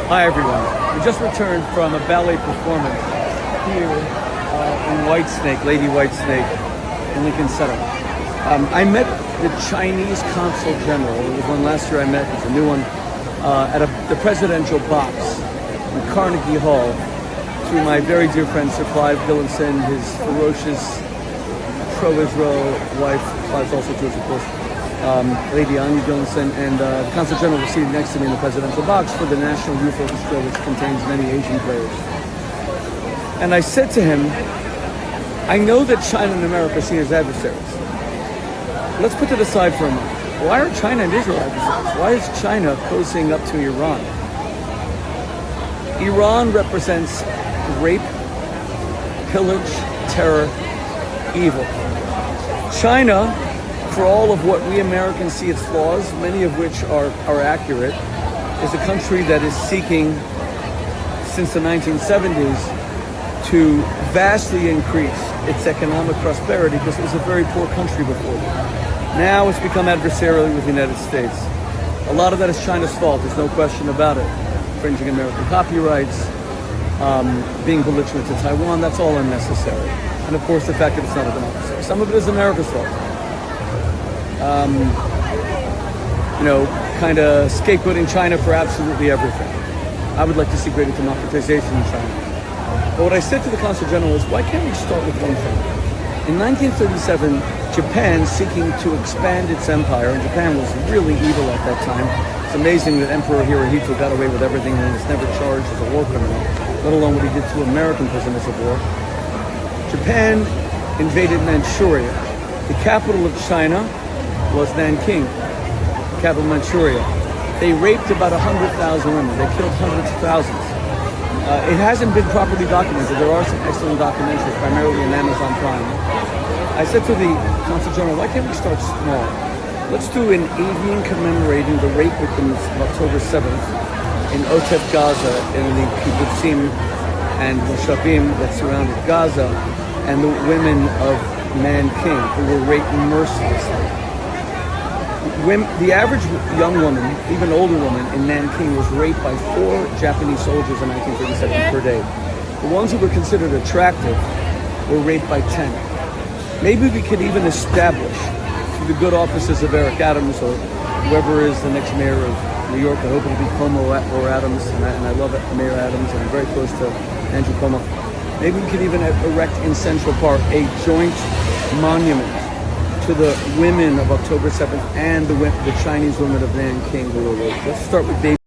Hi everyone. We just returned from a ballet performance here in Whitesnake, Lady Whitesnake, in Lincoln Center. I met the Chinese Consul General. There was one last year I met, there's a new one, at the presidential box in Carnegie Hall through my very dear friend Sir Clive Gillinson, his ferocious pro-Israel wife, Clive's also Jewish of course, Lady Anya Gillinson, and the Consul General was seated next to me in the presidential box for the National Youth Orchestra, which contains many Asian players. And I said to him, I know that China and America are seen as adversaries. Let's put that aside for a moment. Why are China and Israel adversaries? Why is China cozying up to Iran? Iran represents rape, pillage, terror, evil. China, for all of what we Americans see its flaws, many of which are accurate, is a country that is seeking, since the 1970s, to vastly increase its economic prosperity because it was a very poor country before that. Now it's become adversarial with the United States. A lot of that is China's fault, there's no question about it. Infringing American copyrights, being belligerent to Taiwan, that's all unnecessary. And of course the fact that it's not a democracy. Some of it is America's fault. Kind of scapegoating China for absolutely everything. I would like to see greater democratization in China. But what I said to the Consul General is, why can't we start with one thing? In 1937, Japan, seeking to expand its empire, and Japan was really evil at that time. It's amazing that Emperor Hirohito got away with everything and was never charged as a war criminal, let alone what he did to American prisoners of war. Japan invaded Manchuria. The capital of China was Nanking, the capital of Manchuria. They raped about 100,000 women. They killed hundreds of thousands. It hasn't been properly documented. There are some excellent documentaries, primarily on Amazon Prime. I said to the Consul General, why can't we start small? Let's do an evening commemorating the rape victims of October 7th in Otef, Gaza, in the kibbutzim and moshavim that surrounded Gaza, and the women of Nanking who were raped mercilessly. The average young woman, even older woman, in Nanking was raped by 4 Japanese soldiers in 1937 per day. The ones who were considered attractive were raped by 10. Maybe we could even establish, through the good offices of Eric Adams or whoever is the next mayor of New York, I hope it'll be Cuomo or Adams, and I love Mayor Adams, and I'm very close to Andrew Cuomo. Maybe we could even erect in Central Park a joint monument to the women of October 7th and the Chinese women of Nanking who were raped. Let's start with David.